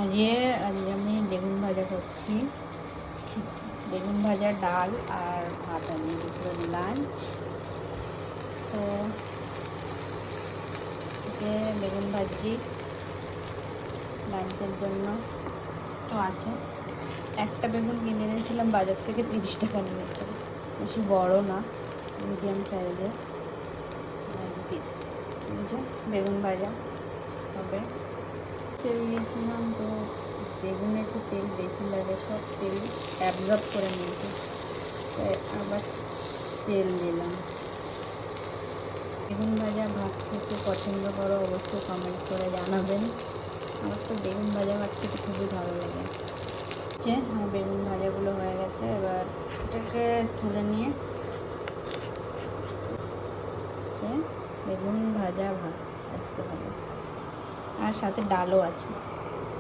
আজকে আমি বেগুন ভাজা করছি। বেগুন ভাজা, ডাল আর ভাত, আমি দুপুরের লাঞ্চ। তো বেগুন ভাজি লাঞ্চের জন্য তো আছে। একটা বেগুন কিনে এনেছিলাম বাজার থেকে, 30 টাকা নিয়েছে, বেশি বড় না, মিডিয়াম সাইজের। বেগুন ভাজা হবে। তেল দিয়েছিলাম, তো বেগুনে একটু তেল বেশি লাগে, সব তেল অ্যাবজর্ব করে নিয়েছে, তাই আবার তেল দিলাম। বেগুন ভাজা ভাত খেতে পছন্দ করো অবশ্যই কমেন্ট করে জানাবেন। আমার তো বেগুন ভাজা ভাত খেতে খুবই ভালো লাগে। হ্যাঁ, বেগুন ভাজাগুলো হয়ে গেছে, এবার এটাকে তুলে নিয়ে বেগুন ভাজা ভাত আজকে হবে, আর সাথে ডালও আছে।